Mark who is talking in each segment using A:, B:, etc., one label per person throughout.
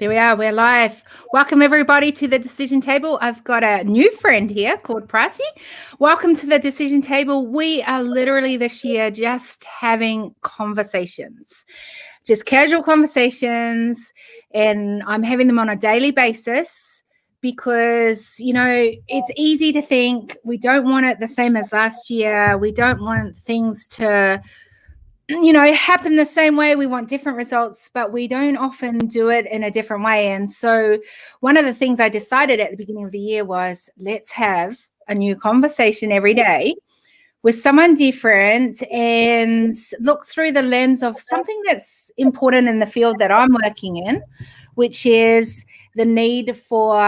A: There we are. We're live. Welcome, everybody, to the Decision Table. I've got a new friend here called Prati. Welcome to the Decision Table. We are literally this year just having conversations, just casual conversations, and I'm having them on a daily basis because, it's easy to think we don't want it the same as last year. We don't want things to happen the same way. We want different results, but we don't often do it in a different way. And so one of the things I decided at the beginning of the year was, let's have a new conversation every day with someone different and look through the lens of something that's important in the field that I'm working in, which is the need for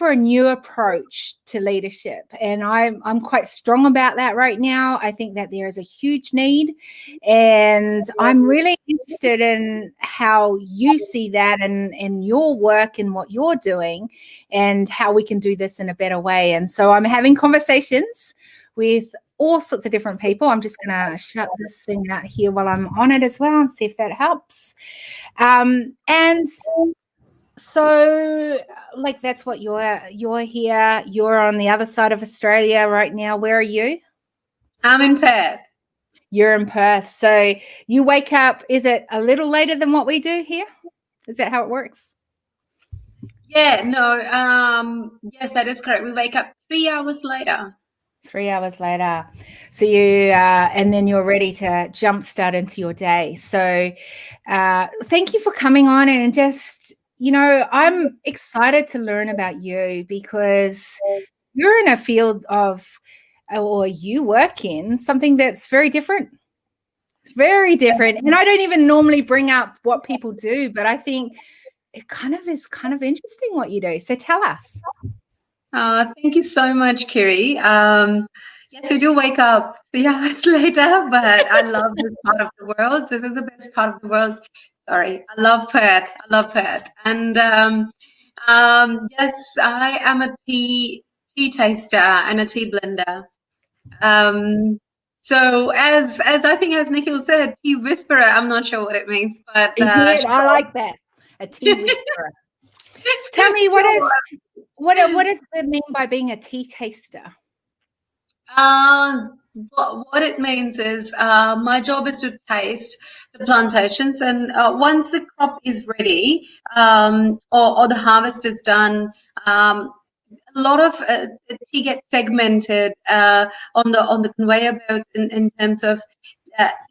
A: a new approach to leadership. And I'm quite strong about that right now. I think that there is a huge need, and I'm really interested in how you see that and your work and what you're doing and how we can do this in a better way. And so I'm having conversations with all sorts of different people. I'm just going to shut this thing out here while I'm on it as well and see if that helps. And so, that's what you're here. You're on the other side of Australia right now. Where are you?
B: I'm in Perth.
A: You're in Perth. So you wake up, is it a little later than what we do here? Is that how it works?
B: Yeah, no, yes, that is correct. We wake up 3 hours later.
A: 3 hours later. So you, and then you're ready to jumpstart into your day. So thank you for coming on and just, I'm excited to learn about you because you're in a field or you work in something that's very different. Very different. And I don't even normally bring up what people do, but I think it is kind of interesting what you do. So tell us.
B: Thank you so much, Kiri. Yes, we do wake up 3 hours later, but I love this part of the world. This is the best part of the world. Sorry, I love Perth. And yes, I am a tea taster and a tea blender. So as I think, as Nikhil said, tea whisperer, I'm not sure what it means, but
A: sure. I like that. A tea whisperer. Tell me, what does it mean by being a tea taster?
B: What it means is my job is to taste the plantations, and once the crop is ready or the harvest is done, a lot of tea gets segmented on the conveyor belt in terms of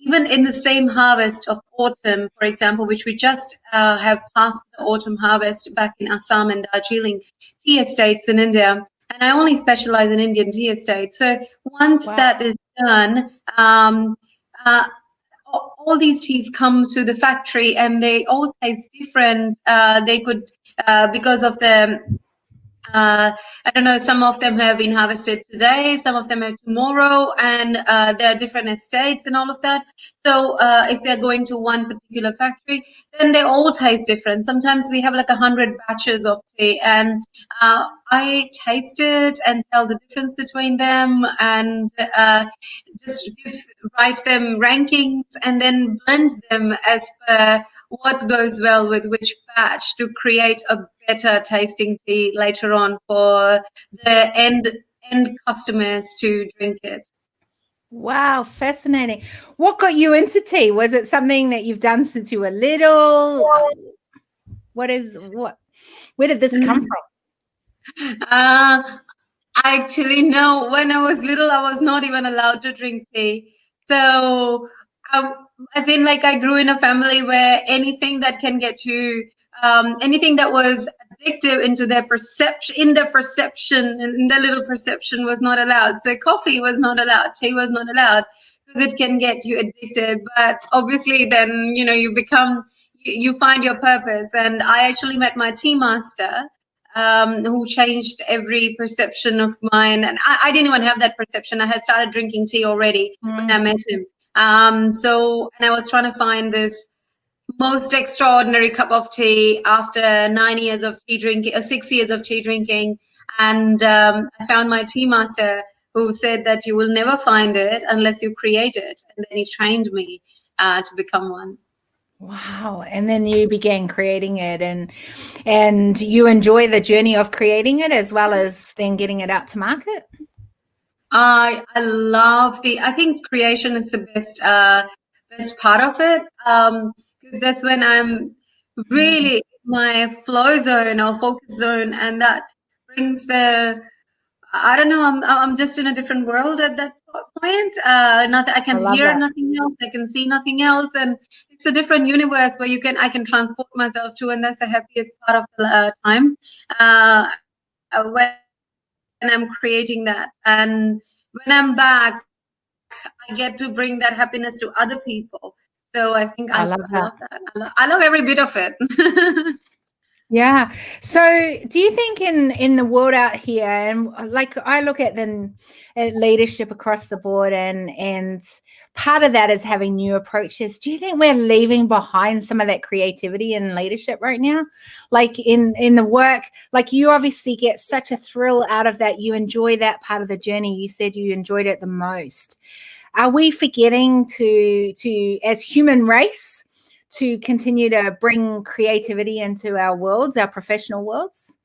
B: even in the same harvest of autumn, for example, which we just have passed the autumn harvest back in Assam and Darjeeling tea estates in India. And I only specialize in Indian tea estates. So once that is done, all these teas come to the factory and they all taste different. They could, because of the I don't know, some of them have been harvested today, some of them have tomorrow, and there are different estates and all of that. So if they're going to one particular factory, then they all taste different. Sometimes we have like 100 batches of tea, and I taste it and tell the difference between them and just write them rankings and then blend them as per what goes well with which batch to create a better tasting tea later on for the end customers to drink it.
A: Wow, fascinating. What got you into tea? Was it something that you've done since you were little? Where did this come from?
B: Actually, no. When I was little, I was not even allowed to drink tea. So I think I grew in a family where anything that can get you, anything that was addictive in their little perception was not allowed. So coffee was not allowed, tea was not allowed because it can get you addicted. But obviously then, you find your purpose. And I actually met my tea master who changed every perception of mine. And I didn't even have that perception. I had started drinking tea already when I met him. And I was trying to find this most extraordinary cup of tea after 9 years of tea drinking, 6 years of tea drinking. And I found my tea master who said that you will never find it unless you create it. And then he trained me to become one.
A: Wow. And then you began creating it, and you enjoy the journey of creating it as well as then getting it out to market?
B: I love I think creation is the best part of it. Because that's when I'm
A: Mm.
B: really in my flow zone or focus zone, and that brings I don't know, I'm just in a different world at that point. Nothing, I
A: I
B: can
A: love
B: hear
A: that.
B: nothing else, I can see nothing else, and it's a different universe where I can transport myself to, and that's the happiest part of the time. When I'm creating that, and when I'm back, I get to bring that happiness to other people. So I think
A: I
B: I
A: love that.
B: love that. I love every bit of it.
A: Yeah. So, do you think in the world out here, and like I look at leadership across the board, and part of that is having new approaches. Do you think we're leaving behind some of that creativity in leadership right now? Like in the work, like you obviously get such a thrill out of that. You enjoy that part of the journey. You said you enjoyed it the most. Are we forgetting to as human race, to continue to bring creativity into our worlds, our professional worlds?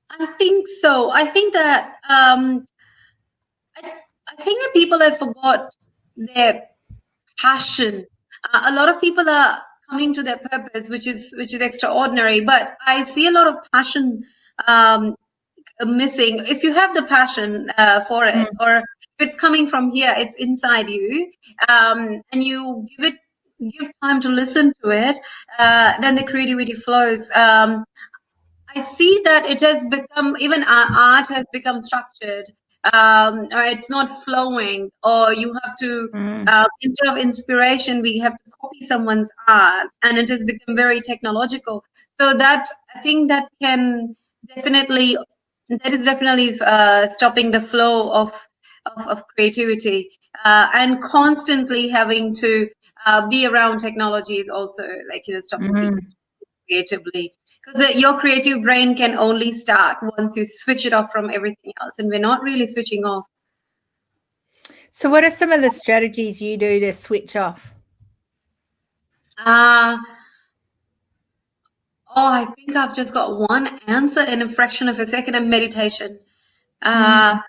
B: I think so. I think that I think that people have forgot their passion. A lot of people are coming to their purpose, which is extraordinary. But I see a lot of passion um, missing. If you have the passion for
A: Mm,
B: it, or if it's coming from here, it's inside you, and you give time to listen to it, then the creativity flows. I see that it has become, even our art has become structured, or it's not flowing, or you have to,
A: mm,
B: instead of inspiration, we have to copy someone's art, and it has become very technological. So that, I think definitely, that is definitely stopping the flow of creativity, and constantly having to be around technology is also, like, stopping people
A: mm.
B: creatively, because your creative brain can only start once you switch it off from everything else, and we're not really switching off.
A: So, what are some of the strategies you do to switch off?
B: uh oh, I think I've just got one answer in a fraction of a second. And meditation.
A: Mm,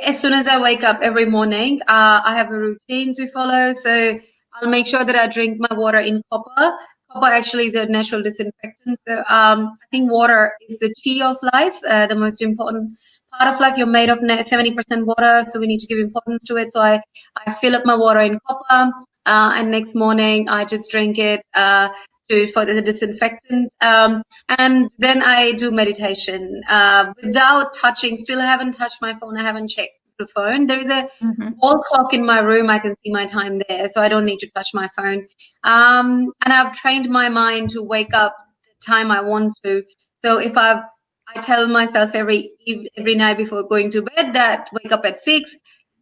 B: As soon as I wake up every morning, I have a routine to follow. So I'll make sure that I drink my water in copper. Copper actually is a natural disinfectant. So I think water is the key of life, the most important part of life. You're made of 70% water, so we need to give importance to it. So I fill up my water in copper, and next morning I just drink it for the disinfectant. And then I do meditation without touching. Still haven't touched my phone. I haven't checked the phone. There is a
A: mhm.
B: wall clock in my room. I can see my time there, so I don't need to touch my phone. And I've trained my mind to wake up the time I want to. So if I tell myself every night before going to bed that wake up at 6,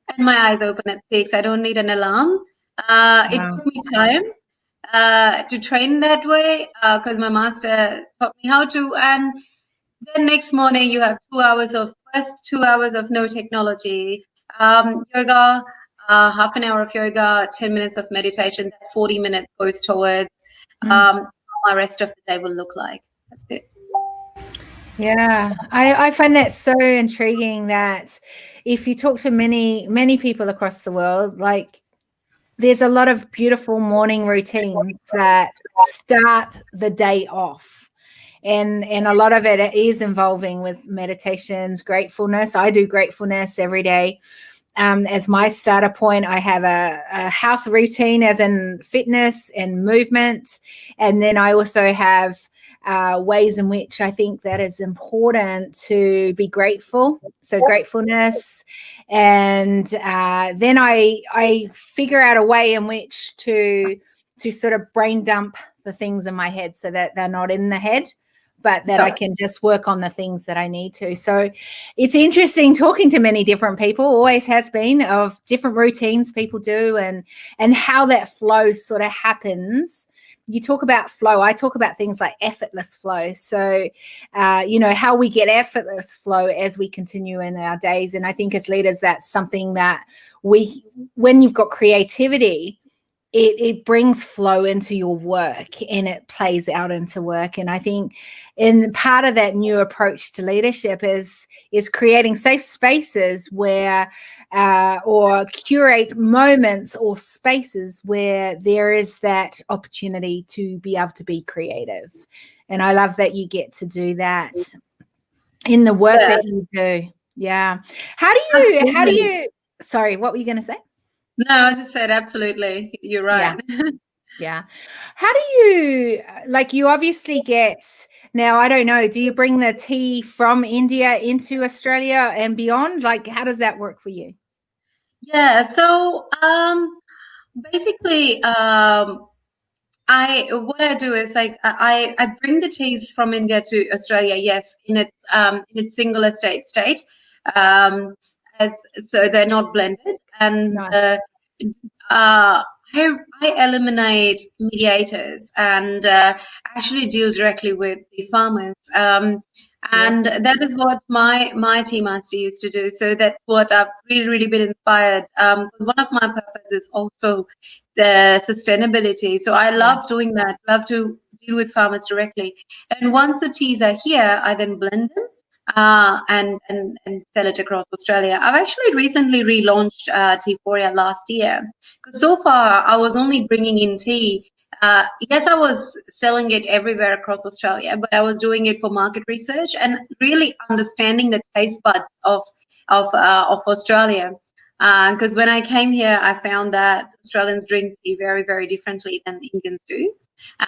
B: and my eyes open at 6. I don't need an alarm. It
A: Wow.
B: took me time to train that way, because my master taught me how to. And then next morning you have 2 hours of first 2 hours of no technology, yoga, half an hour of yoga, 10 minutes of meditation. That 40 minutes goes towards
A: Mm.
B: how my rest of the day will look like. That's it.
A: Yeah, I find that so intriguing that if you talk to many people across the world, like there's a lot of beautiful morning routines that start the day off. And a lot of it is involving with meditations, gratefulness. I do gratefulness every day. As my starter point, I have a health routine, as in fitness and movement. And then I also have ways in which I think that is important to be grateful. So gratefulness, and then I figure out a way in which to sort of brain dump the things in my head so that they're not in the head, but that I
B: Yeah.
A: can just work on the things that I need to. So it's interesting talking to many different people, always has been, of different routines people do, and how that flow sort of happens. You talk about flow, I talk about things like effortless flow. So how we get effortless flow as we continue in our days. And I think as leaders, that's something that when you've got creativity, it brings flow into your work and it plays out into work. And I think in part of that new approach to leadership is creating safe spaces where or curate moments or spaces where there is that opportunity to be able to be creative. And I love that you get to do that in the work that you do. Yeah. How do you sorry, what were you going to say?
B: No, I just said absolutely. You're right.
A: Yeah. How do you, like, you obviously get, now, I don't know, do you bring the tea from India into Australia and beyond? Like, how does that work for you?
B: Yeah, so basically what I do is like I bring the teas from India to Australia, yes, in its single estate state. Um as so they're not blended, and
A: Nice.
B: uh I eliminate mediators and actually deal directly with the farmers. And
A: Yes.
B: that is what my tea master used to do. So that's what I've really been inspired. Because one of my purposes is also the sustainability. So I
A: Yeah.
B: love doing that. Love to deal with farmers directly. And once the teas are here, I then blend them and sell it across Australia. I've actually recently relaunched Teaphoria last year, because so far I was only bringing in tea. Yes, I was selling it everywhere across Australia, but I was doing it for market research and really understanding the taste buds of Australia. Because when I came here, I found that Australians drink tea very differently than Indians do.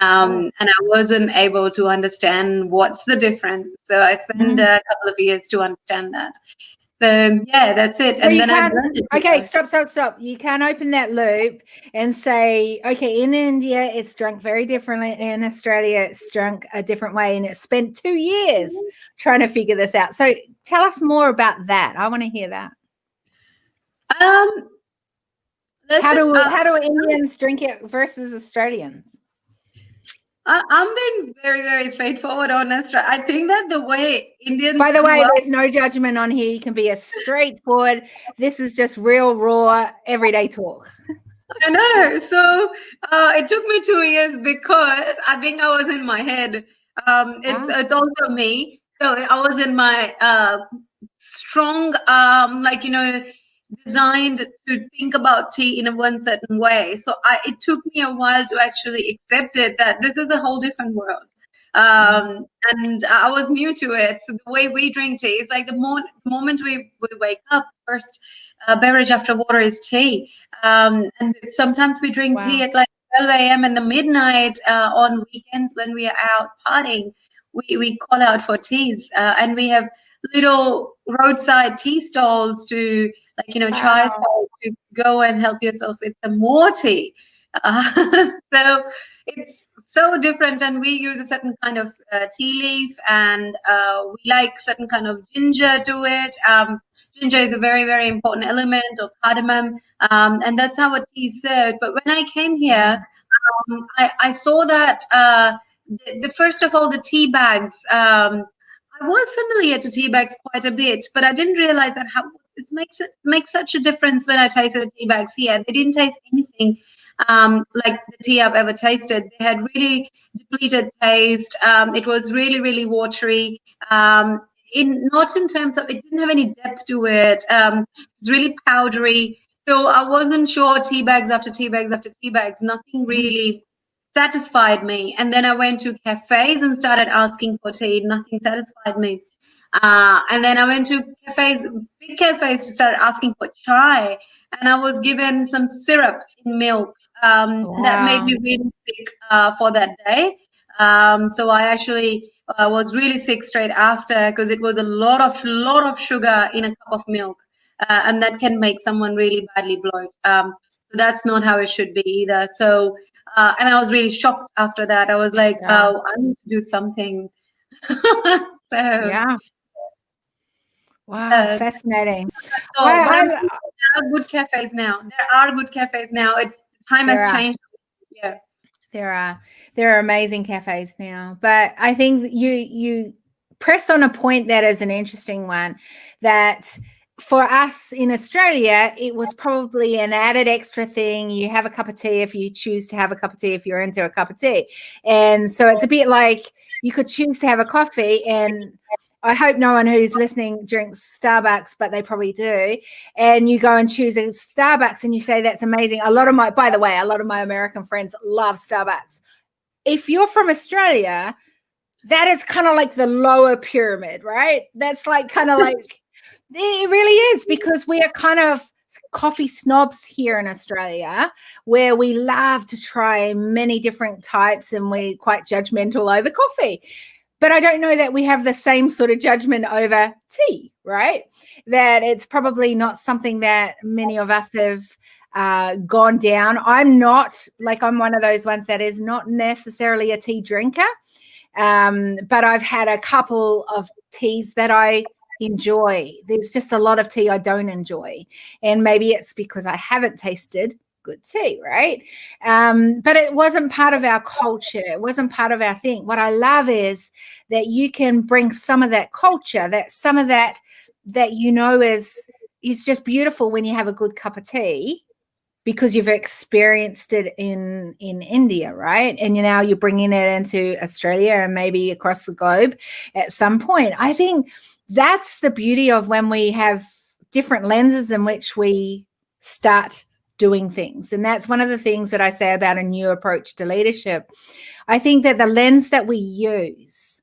A: Oh.
B: And I wasn't able to understand what's the difference. So I spent a couple of years to understand that. So yeah, that's it.
A: So
B: And
A: you
B: then I
A: can't,
B: blended
A: okay,
B: here.
A: stop. You can't open that loop and say, okay, in India, it's drunk very differently. In Australia, it's drunk a different way. And it's spent 2 years trying to figure this out. So tell us more about that. I want to hear that.
B: Um, let's
A: How
B: just.
A: do Indians drink it versus Australians?
B: I'm being very straightforward, honest. I think that the way Indians
A: By the
B: grew
A: way,
B: up.
A: there's no judgment on here. You can be as straightforward. This is just real, raw, everyday talk.
B: I know. So it took me 2 years because I think I was in my head. It's also me. So I was in my strong, like, designed to think about tea in a one certain way. So it took me a while to actually accept it, that this is a whole different world. And I was new to it. So the way we drink tea is like the moment we wake up, first beverage after water is tea. And sometimes we drink tea at like 12 a.m. in the midnight on weekends when we are out partying. We call out for teas, and we have little roadside tea stalls to, like, try to go and help yourself with some more tea. So it's so different, and we use a certain kind of tea leaf, and we like certain kind of ginger to it. Ginger is a very important element, or cardamom, and that's how a tea is served. But when I came here, I saw that the first of all, the tea bags. I was familiar to tea bags quite a bit, but I didn't realize that how it makes such a difference when I tasted the tea bags here. They didn't taste anything like the tea I've ever tasted. They had really depleted taste. It was really watery. Not in terms of, it didn't have any depth to it. It's really powdery. So I wasn't sure, tea bags after tea bags after tea bags, nothing really satisfied me. And then I went to cafes and started asking for tea. Nothing satisfied me. And then I went to big cafes, to start asking for chai. And I was given some syrup in milk. That made me really sick for that day. So I actually was really sick straight after, because it was a lot of sugar in a cup of milk. And that can make someone really badly bloat. So that's not how it should be either. So, and I was really shocked after that. I was like, oh, I need to do something.
A: Yeah. Wow, fascinating.
B: So, but there are good cafes now. It's time has changed. Yeah.
A: There are amazing cafes now, but I think you press on a point that is an interesting one, that for us in Australia, it was probably an added extra thing. You have a cup of tea if you choose to have a cup of tea, if you're into a cup of tea. And so it's a bit like you could choose to have a coffee, and I hope no one who's listening drinks Starbucks, but they probably do. And you go and choose a Starbucks and you say, that's amazing. By the way, a lot of my American friends love Starbucks. If you're from Australia, that is kind of like the lower pyramid, right? That's like kind of like, it really is, because we are kind of coffee snobs here in Australia, where we love to try many different types and we're quite judgmental over coffee. But I don't know that we have the same sort of judgment over tea, right? That it's probably not something that many of us have gone down. I'm one of those ones that is not necessarily a tea drinker, but I've had a couple of teas that I enjoy. There's just a lot of tea I don't enjoy, and maybe it's because I haven't tasted good tea, right? But it wasn't part of our culture. It wasn't part of our thing. What I love is that you can bring some of that culture, that some of that is just beautiful when you have a good cup of tea, because you've experienced it in India, right? And now you're bringing it into Australia and maybe across the globe at some point. I think that's the beauty of when we have different lenses in which we start doing things. And that's one of the things that I say about a new approach to leadership. I think that the lens that we use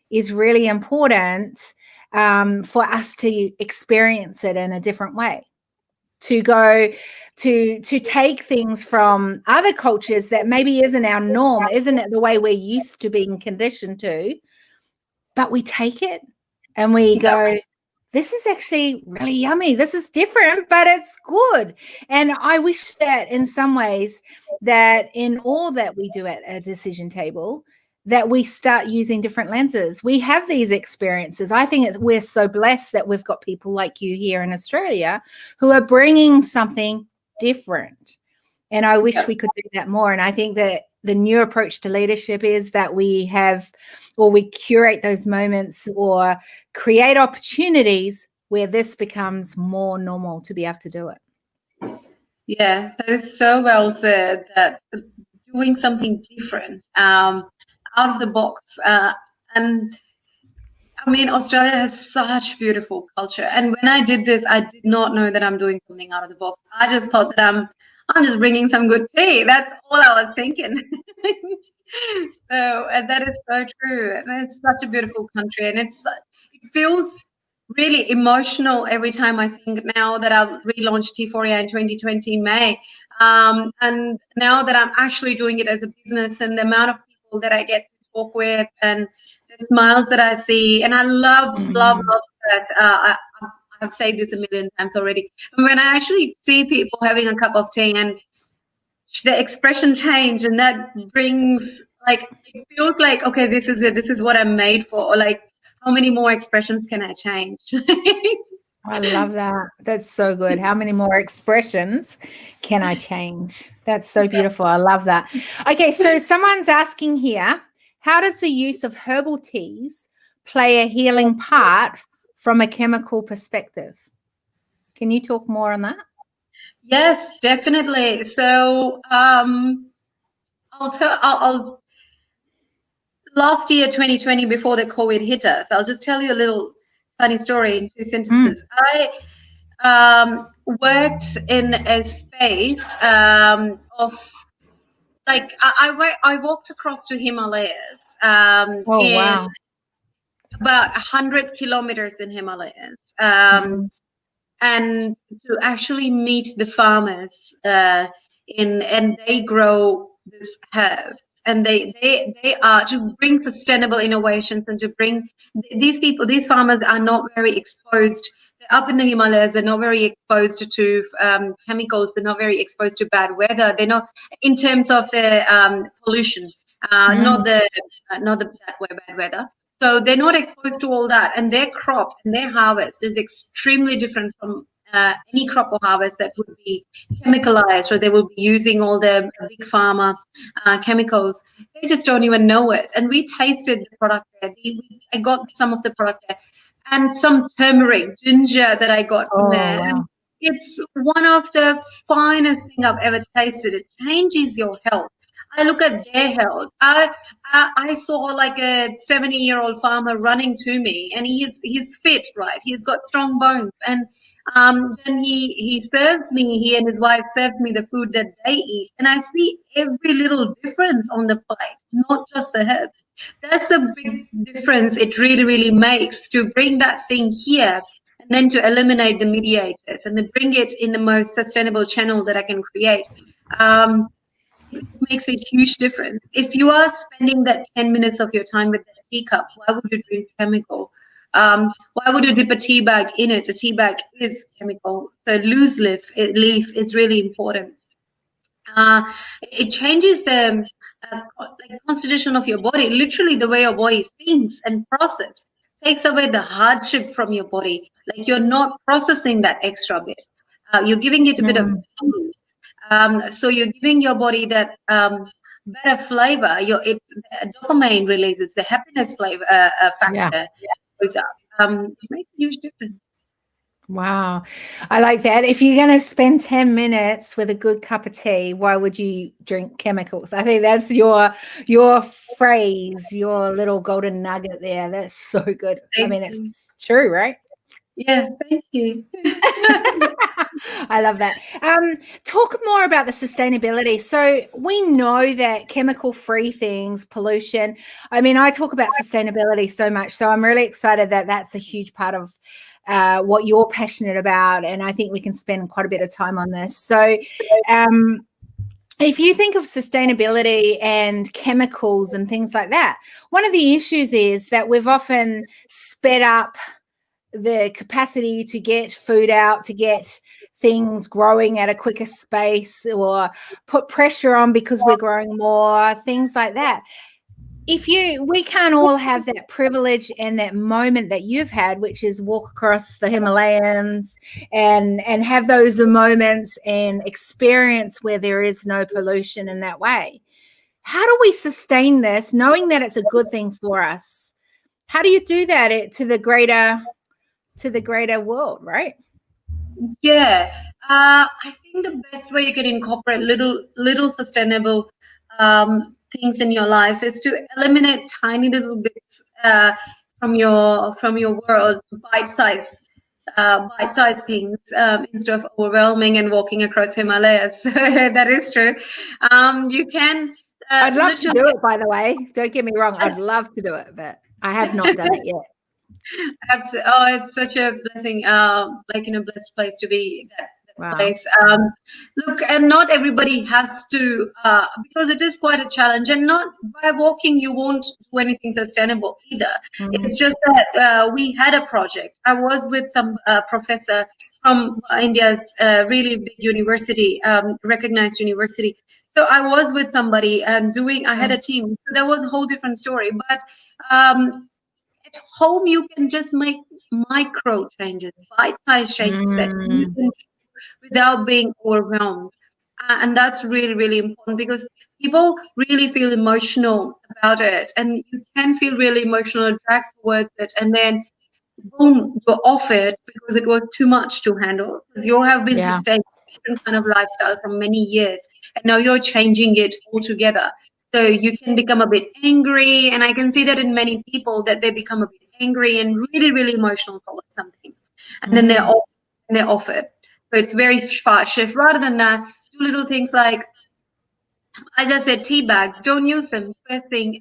A: is really important for us to experience it in a different way, to go to take things from other cultures that maybe isn't our norm, isn't it the way we're used to being conditioned to, but we take it and we go, this is actually really yummy. This is different, but it's good. And I wish that in some ways that in all that we do at a decision table, that we start using different lenses. We have these experiences. I think we're so blessed that we've got people like you here in Australia who are bringing something different. And I wish we could do that more. And I think that the new approach to leadership is that we have, or we curate those moments or create opportunities where this becomes more normal to be able to do it.
B: Yeah, that is so well said, that doing something different, out of the box. And I mean, Australia has such beautiful culture. And when I did this, I did not know that I'm doing something out of the box. I just thought that I'm just bringing some good tea. That's all I was thinking. And that is so true. And it's such a beautiful country. And it feels really emotional every time I think, now that I've relaunched T4A in 2020 May. And now that I'm actually doing it as a business, and the amount of people that I get to talk with, and the smiles that I see, and I love that. I've said this a million times already. When I actually see people having a cup of tea and the expression change, and that brings, like, it feels like, okay, this is it. This is what I'm made for. Or like, how many more expressions can I change?
A: I love that. That's so good. How many more expressions can I change? That's so beautiful. I love that. Okay, so someone's asking here, how does the use of herbal teas play a healing part from a chemical perspective? Can you talk more on that?
B: Yes, definitely. So I'll last year, 2020, before the COVID hit us, I'll just tell you a little funny story in 2 sentences. I worked in a space of, like, I walked across to Himalayas.
A: Wow.
B: About 100 kilometers in Himalayas. And to actually meet the farmers and they grow this herbs, and they are to bring sustainable innovations, and to bring these farmers are not very exposed. They're up in the Himalayas. They're not very exposed to chemicals. They're not very exposed to bad weather. They're not, in terms of the pollution, not the bad weather. So they're not exposed to all that, and their crop and their harvest is extremely different from any crop or harvest that would be chemicalized, or they will be using all the big pharma chemicals. They just don't even know it. And we tasted the product there. I got some of the product there, and some turmeric, ginger that I got from
A: Oh,
B: there. And
A: wow.
B: it's one of the finest thing I've ever tasted. It changes your health. I look at their health. I saw like a 70-year-old farmer running to me, and he's fit, right? He's got strong bones, and then he serves me. He and his wife serve me the food that they eat, and I see every little difference on the plate, not just the herbs. That's the big difference it really, really makes to bring that thing here and then to eliminate the mediators and then bring it in the most sustainable channel that I can create. Um, it makes a huge difference. If you are spending that 10 minutes of your time with that teacup, why would you drink chemical? Why would you dip a tea bag in it? A tea bag is chemical. So loose leaf is really important. Uh, it changes the like constitution of your body, literally the way your body thinks and process. Takes away the hardship from your body. Like you're not processing that extra bit. You're giving it a bit of
A: Mm,
B: ease. So you're giving your body that better flavor. It's dopamine releases the happiness flavor
A: yeah.
B: factor goes up. It makes a huge difference.
A: Wow. I like that. If you're going to spend 10 minutes with a good cup of tea, why would you drink chemicals? I think that's your phrase, your little golden nugget there. That's so good. I
B: Thank
A: mean,
B: you.
A: it's true, right?
B: Yeah, thank you.
A: I love that. Talk more about the sustainability. So we know that chemical-free things, pollution. I mean, I talk about sustainability so much, so I'm really excited that that's a huge part of what you're passionate about, and I think we can spend quite a bit of time on this. So, if you think of sustainability and chemicals and things like that, one of the issues is that we've often sped up the capacity to get food out, to get things growing at a quicker space, or put pressure on because we're growing more, things like that. We can't all have that privilege and that moment that you've had, which is walk across the Himalayas and have those moments and experience where there is no pollution in that way. How do we sustain this, knowing that it's a good thing for us? How do you do that to the greater world, right?
B: Yeah, I think the best way you can incorporate little sustainable things in your life is to eliminate tiny little bits from your world, bite-sized things instead of overwhelming and walking across Himalayas. That is true. You can
A: I'd love to
B: literally.
A: do it, by the way. Don't get me wrong. I'd love to do it, but I have not done it yet.
B: Oh, it's such a blessing, like in a blessed place to be. That
A: Wow.
B: place. Look, and not everybody has to, because it is quite a challenge. And not by walking, you won't do anything sustainable either.
A: Mm.
B: It's just that we had a project. I was with some professor from India's really big university, recognized university. So I was with somebody doing. I had a team. So that was a whole different story. But at home you can just make micro changes, bite-sized changes that you
A: Mm.
B: can do without being overwhelmed. And that's really, really important because people really feel emotional about it, and you can feel really emotional dragged towards it, and then boom, you're off it because it was too much to handle, because you have been
A: Yeah.
B: sustaining a different kind of lifestyle for many years, and now you're changing it altogether. So you can become a bit angry, and I can see that in many people that they become a bit angry and really, really emotional towards something, and then
A: Mm.
B: they're off it. So it's very fast shift. Rather than that, do little things like, as I said, tea bags. Don't use them. First thing,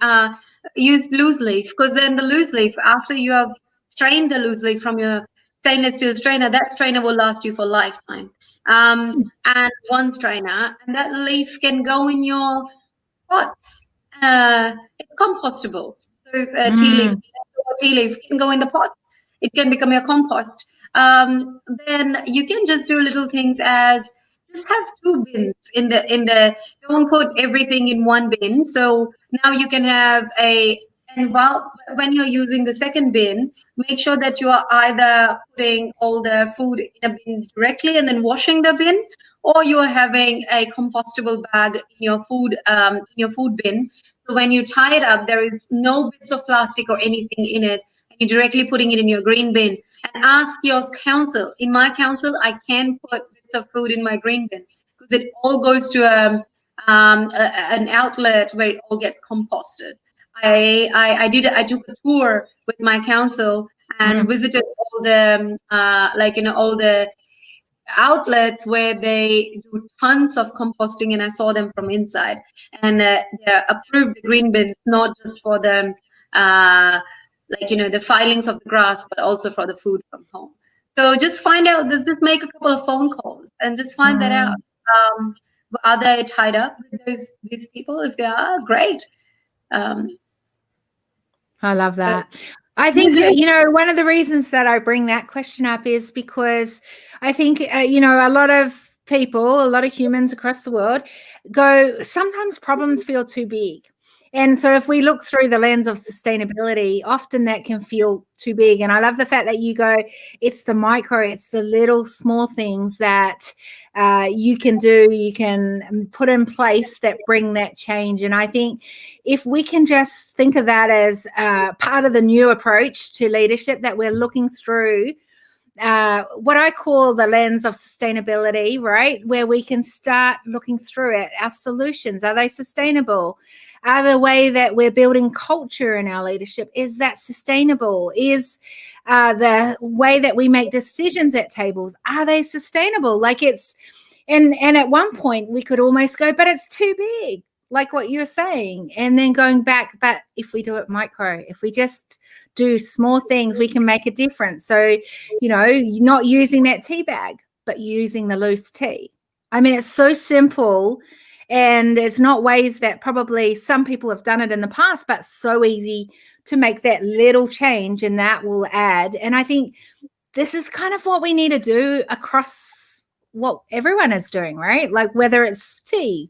B: use loose leaf, because then the loose leaf, after you have strained the loose leaf from your stainless steel strainer, that strainer will last you for a lifetime. And one strainer, and that leaf can go in your pots. It's compostable. Those
A: Mm.
B: tea leaf can go in the pots. It can become your compost. Then you can just do little things as just have two bins in the. Don't put everything in one bin. So now you can have and while when you're using the second bin, make sure that you are either putting all the food in a bin directly and then washing the bin, or you are having a compostable bag in your food bin. So when you tie it up, there is no bits of plastic or anything in it, and you're directly putting it in your green bin. And ask your council. In my council, I can put bits of food in my green bin because it all goes to an outlet where it all gets composted. I took a tour with my council and visited all the all the outlets where they do tons of composting, and I saw them from inside. And they approved the green bins not just for the the filings of the grass, but also for the food from home. So just find out. Just make a couple of phone calls and just find that out. Are they tied up with these people? If they are, great.
A: I love that. I think, one of the reasons that I bring that question up is because I think, a lot of people, a lot of humans across the world sometimes problems feel too big. And so if we look through the lens of sustainability, often that can feel too big. And I love the fact that you go, it's the micro, it's the little small things that you can do, you can put in place that bring that change. And I think if we can just think of that as part of the new approach to leadership, that we're looking through what I call the lens of sustainability, right? Where we can start looking through it. Our solutions, are they sustainable? Are the way that we're building culture in our leadership, is that sustainable? Is the way that we make decisions at tables, are they sustainable? Like and at one point we could almost go, but it's too big, like what you're saying. And then going back, but if we do it micro, if we just do small things, we can make a difference. So, not using that tea bag, but using the loose tea. I mean, it's so simple, and there's not ways that probably some people have done it in the past, but so easy to make that little change, and that will add. And I think this is kind of what we need to do across what everyone is doing, right? Like whether it's tea,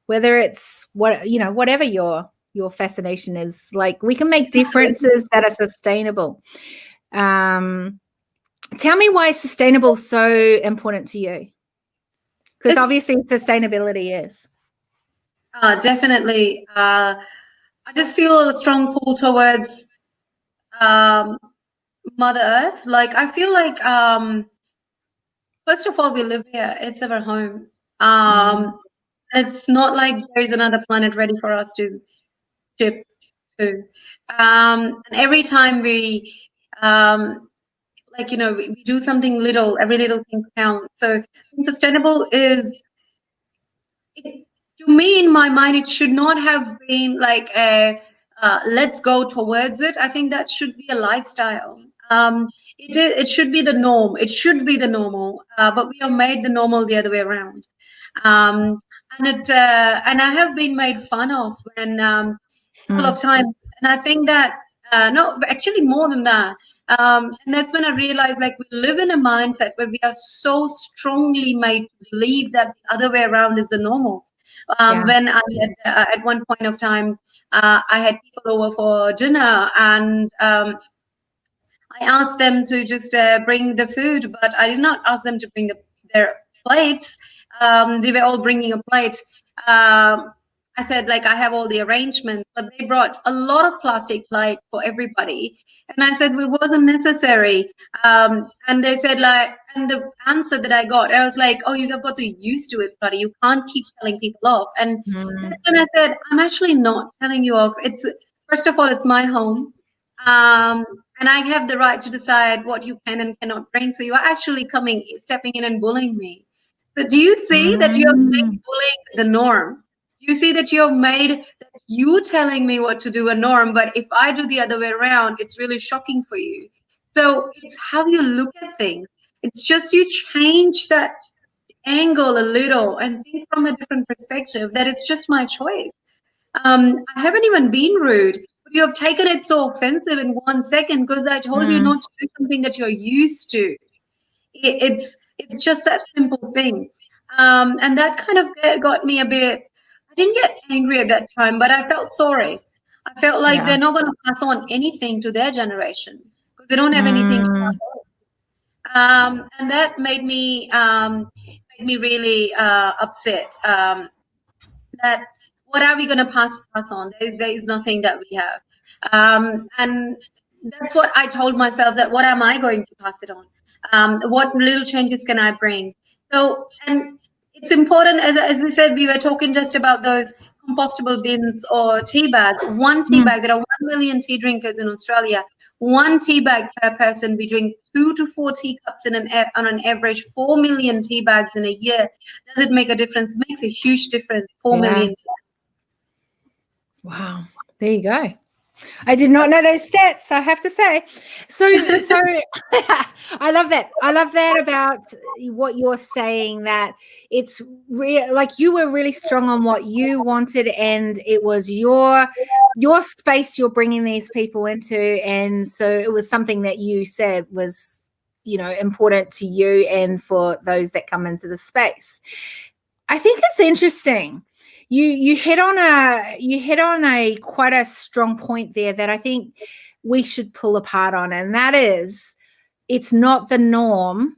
A: whether it's whatever your fascination is, like we can make differences that are sustainable. Tell me why sustainable is so important to you, because obviously sustainability is.
B: Definitely. I just feel a strong pull towards Mother Earth. Like I feel like first of all, we live here. It's our home. It's not like there is another planet ready for us to ship to. And every time we we do something little, every little thing counts. So sustainable is, to me, in my mind, it should not have been like a let's go towards it. I think that should be a lifestyle. It should be the norm. It should be the normal, but we have made the normal the other way around. And I have been made fun of when a couple of times, and I think that no, actually more than that. And that's when I realized, like, we live in a mindset where we are so strongly made to believe that the other way around is the normal. When I had, at one point of time, I had people over for dinner, and I asked them to just bring the food, but I did not ask them to bring their plates. They were all bringing a plate. I said, like, I have all the arrangements, but they brought a lot of plastic plates for everybody. And I said, well, it wasn't necessary. And they said, like, and the answer that I got, I was like, oh, you have got to used to it, buddy. You can't keep telling people off. And that's when I said, I'm actually not telling you off. First of all, it's my home. And I have the right to decide what you can and cannot bring. So you are actually stepping in and bullying me. So do you see that you have made bullying the norm? Do you see that you have made that you telling me what to do a norm, but if I do the other way around, it's really shocking for you. So it's how you look at things. It's just you change that angle a little and think from a different perspective, that it's just my choice. I haven't even been rude, but you have taken it so offensive in 1 second because I told you not to do something that you're used to. It's just that simple thing. And that kind of got me a bit, I didn't get angry at that time, but I felt sorry. I felt like they're not going to pass on anything to their generation because they don't have anything to pass on. And that made me really upset. That what are we going to pass on? There is nothing that we have. And that's what I told myself, that what am I going to pass it on? What little changes can I bring? So, and it's important, as we said, we were talking just about those compostable bins or tea bags. One tea bag, there are 1 million tea drinkers in Australia. One tea bag per person, we drink 2 to 4 teacups on an average, 4 million tea bags in a year. Does it make a difference? It makes a huge difference, 4 million.
A: Wow. There you go. I did not know those stats, I have to say. So I love that. I love that about what you're saying, that it's real, like you were really strong on what you wanted, and it was your space you're bringing these people into, and so it was something that you said was, important to you and for those that come into the space. I think it's interesting. You hit on a quite a strong point there that I think we should pull apart on, and that is, it's not the norm.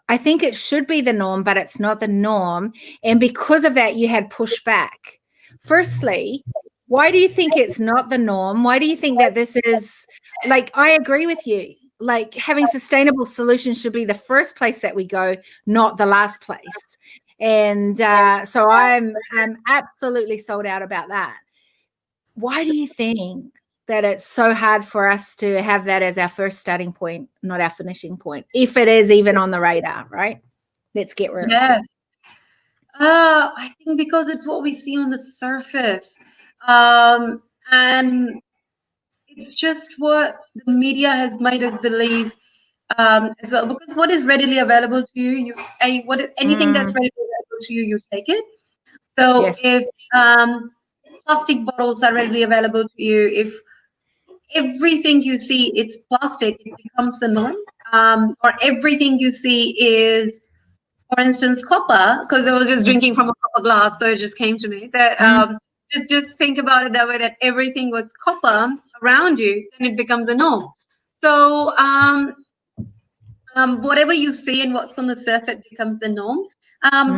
A: I think it should be the norm, but it's not the norm, and because of that, you had pushback. Firstly, why do you think it's not the norm? Why do you think that this is, like, I agree with you. Like, having sustainable solutions should be the first place that we go, not the last place. And so I'm absolutely sold out about that. Why do you think that it's so hard for us to have that as our first starting point, not our finishing point, if it is even on the radar, right? Let's get real.
B: Yeah. I think because it's what we see on the surface. And it's just what the media has made us believe as well. Because what is readily available to you, anything that's readily available to you, you take it. So
A: Yes.
B: if plastic bottles are readily available to you, if everything you see is plastic, it becomes the norm. Or everything you see is, for instance, copper, because I was just drinking from a copper glass, so it just came to me that just think about it that way, that everything was copper around you, then it becomes a norm. So whatever you see and what's on the surface becomes the norm.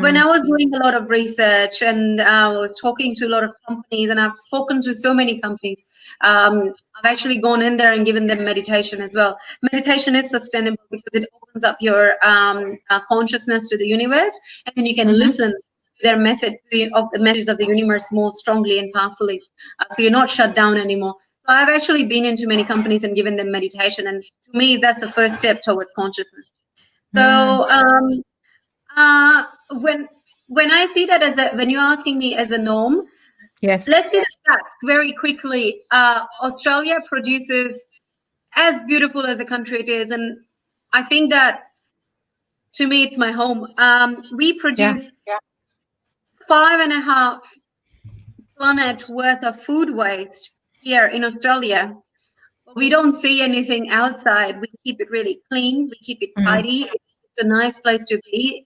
B: When I was doing a lot of research and I was talking to a lot of companies, and I've spoken to so many companies, I've actually gone in there and given them meditation as well. Meditation is sustainable because it opens up your consciousness to the universe, and then you can listen to their message, of the messages of the universe, more strongly and powerfully. So you're not shut down anymore. So I've actually been into many companies and given them meditation, and to me, that's the first step towards consciousness. So when I see that when you're asking me as a norm,
A: Yes.
B: let's see the facts very quickly. Australia produces, as beautiful as a country it is, and I think that, to me, it's my home. We produce 5.5 planet worth of food waste here in Australia. We don't see anything outside. We keep it really clean. We keep it tidy. It's a nice place to be.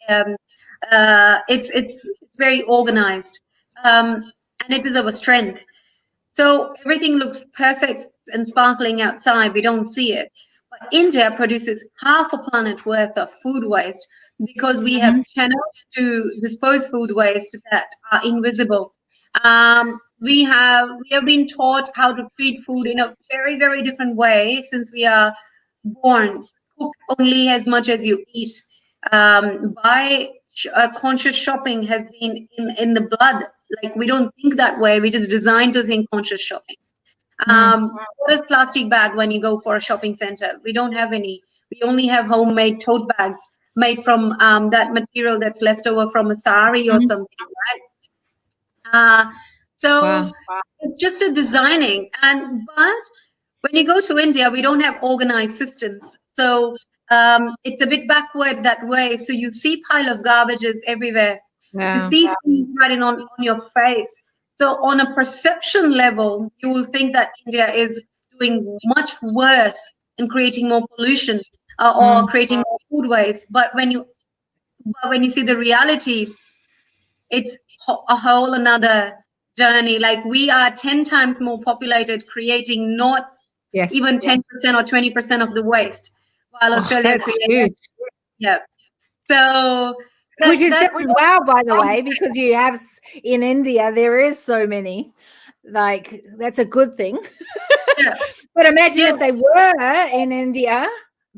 B: It's very organized, and it is our strength. So everything looks perfect and sparkling outside. We don't see it. But India produces half a planet worth of food waste because we have channels to dispose food waste that are invisible. We have been taught how to treat food in a very, very different way since we are born. Cook only as much as you eat. Conscious shopping has been in the blood. Like, we don't think that way. We're just designed to think conscious shopping. What is plastic bag when you go for a shopping center? We don't have any. We only have homemade tote bags made from that material that's left over from a sari or something, right? It's just a designing. But when you go to India, we don't have organized systems. So it's a bit backward that way. So you see pile of garbages everywhere. You see things writing on your face. So on a perception level, you will think that India is doing much worse and creating more pollution or creating more food waste. But when you see the reality, it's a whole another journey. Like, we are 10 times more populated, creating not even 10% or 20% of the waste, while Australia creates. Yeah. So
A: which is just as well, by the way, because you have in India, there is so many. Like, that's a good thing.
B: Yeah.
A: But imagine
B: Yeah.
A: if they were in India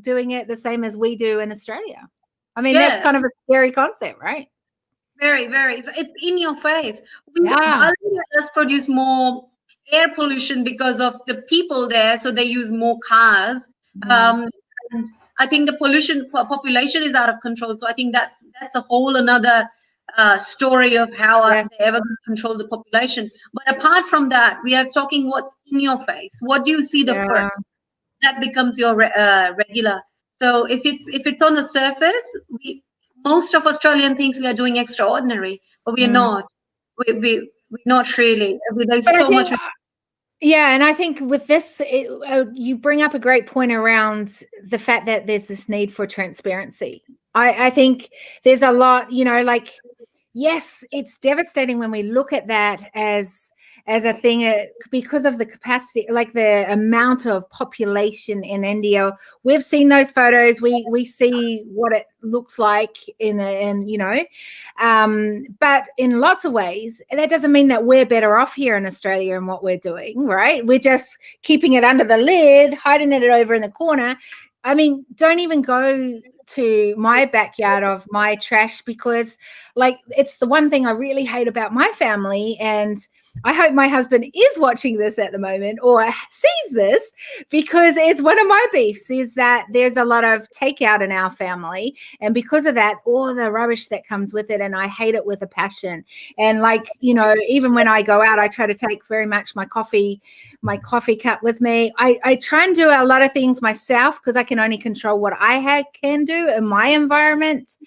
A: doing it the same as we do in Australia. I mean, that's
B: Yeah.
A: kind of a scary concept, right?
B: Very, very. It's in your face.
A: Yeah.
B: India does produce more air pollution because of the people there, so they use more cars.
A: Mm.
B: And I think the population is out of control. So I think that's a whole another story of how are
A: Yes.
B: they ever going to control the population. But apart from that, we are talking what's in your face. What do you see the
A: Yeah.
B: first? That becomes your regular. So if it's on the surface, most of Australian thinks we are doing extraordinary, but we are
A: Mm.
B: not. We're not really.
A: But
B: There's
A: I
B: so
A: think,
B: much.
A: yeah, and I think with this, you bring up a great point around the fact that there's this need for transparency. I think there's a lot, like, yes, it's devastating when we look at that as a thing because of the capacity, like the amount of population in India. We've seen those photos. We see what it looks like but in lots of ways, that doesn't mean that we're better off here in Australia in what we're doing, right? We're just keeping it under the lid, hiding it over in the corner. I mean, don't even go to my backyard of my trash, because like it's the one thing I really hate about my family. And I hope my husband is watching this at the moment or sees this, because it's one of my beefs is that there's a lot of takeout in our family. And because of that, all the rubbish that comes with it. And I hate it with a passion. And like, even when I go out, I try to take very much my coffee cup with me. I try and do a lot of things myself because I can only control what I can do in my environment.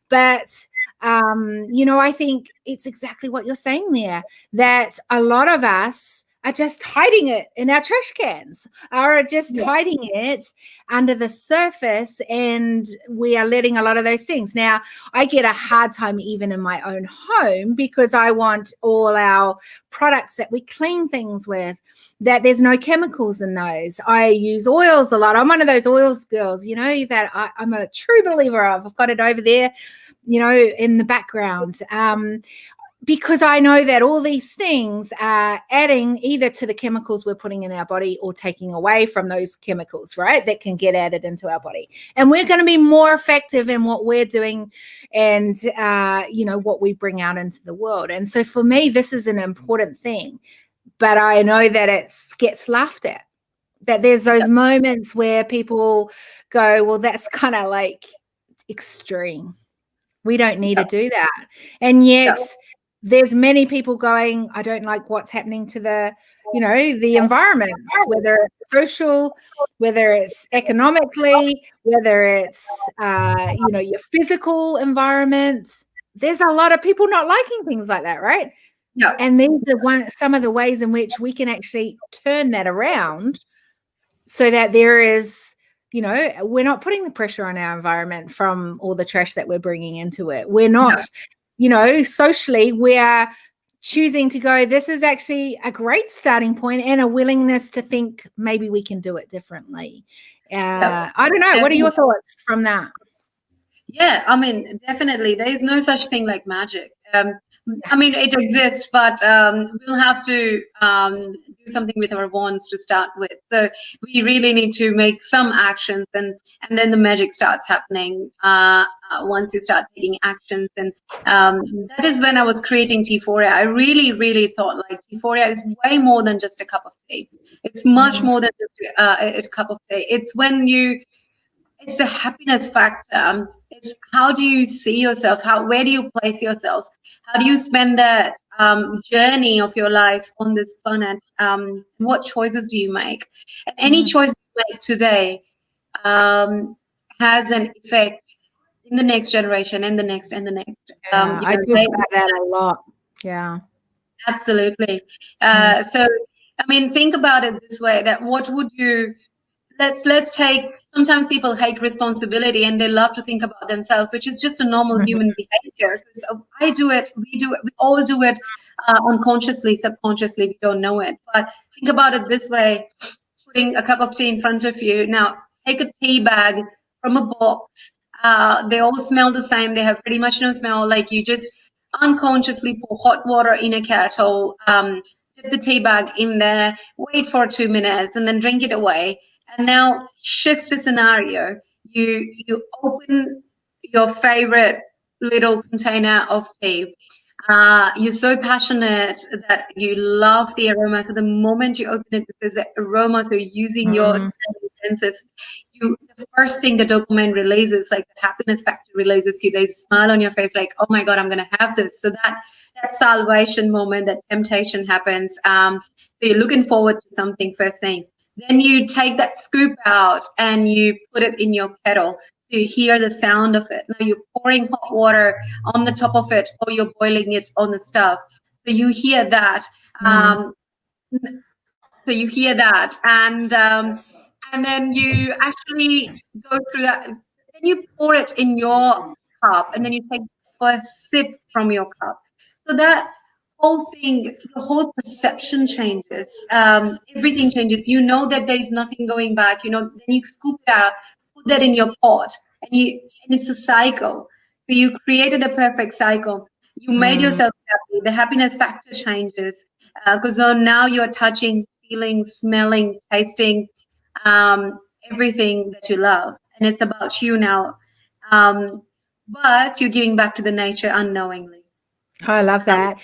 A: But I think it's exactly what you're saying there, that a lot of us are just hiding it in our trash cans, are just hiding it under the surface, and we are letting a lot of those things. Now, I get a hard time even in my own home because I want all our products that we clean things with, that there's no chemicals in those. I use oils a lot. I'm one of those oils girls, that I'm a true believer of. I've got it over there, in the background, because I know that all these things are adding either to the chemicals we're putting in our body or taking away from those chemicals, right, that can get added into our body. And we're going to be more effective in what we're doing and, what we bring out into the world. And so for me, this is an important thing. But I know that it gets laughed at, that there's those moments where people go, well, that's kind of like extreme. We don't need to do that. And yet there's many people going, I don't like what's happening to the environments, whether it's social, whether it's economically, whether it's, your physical environment. There's a lot of people not liking things like that, right?
B: Yeah.
A: And these are some of the ways in which we can actually turn that around so that there is, we're not putting the pressure on our environment from all the trash that we're bringing into it. We're not, socially, we are choosing to go, this is actually a great starting point and a willingness to think maybe we can do it differently. I don't know.
B: Definitely.
A: What are your thoughts from that?
B: Yeah, I mean, definitely. There is no such thing like magic. I mean, it exists, but we'll have to do something with our wands to start with. So we really need to make some actions, and then the magic starts happening once you start taking actions. And that is when I was creating T4A. I really, really thought like T4A is way more than just a cup of tea. It's much more than just a cup of tea. It's it's the happiness factor. It's how do you see yourself? Where do you place yourself? How do you spend that journey of your life on this planet? What choices do you make? And any choice you make today has an effect in the next generation, and the next, and the next.
A: I talk about that a lot. Yeah.
B: Absolutely. So, I mean, think about it this way: that what would you? Let's take, sometimes people hate responsibility and they love to think about themselves, which is just a normal human behavior. Because I do it, we all do it unconsciously, subconsciously, we don't know it. But think about it this way: putting a cup of tea in front of you. Now, take a tea bag from a box. They all smell the same. They have pretty much no smell. Like, you just unconsciously pour hot water in a kettle. dip the tea bag in there, wait for 2 minutes, and then drink it away. And now shift the scenario. You open your favorite little container of tea. You're so passionate that you love the aroma. So the moment you open it, there's the aroma. So using your senses, the first thing the dopamine releases, like the happiness factor releases you. There's a smile on your face, like, oh my God, I'm gonna have this. So that salvation moment, that temptation happens. So you're looking forward to something first thing. Then you take that scoop out and you put it in your kettle. So you hear the sound of it. Now you're pouring hot water on the top of it, or you're boiling it on the stove. So you hear that. So you hear that, and then you actually go through that. Then you pour it in your cup, and then you take the first sip from your cup. So that whole thing, the whole perception changes. Everything changes. You know that there's nothing going back. You know, then you scoop it out, put that in your pot, and it's a cycle. So you created a perfect cycle. You made yourself happy. The happiness factor changes because now you're touching, feeling, smelling, tasting everything that you love, and it's about you now. But you're giving back to the nature unknowingly.
A: Oh, I love that.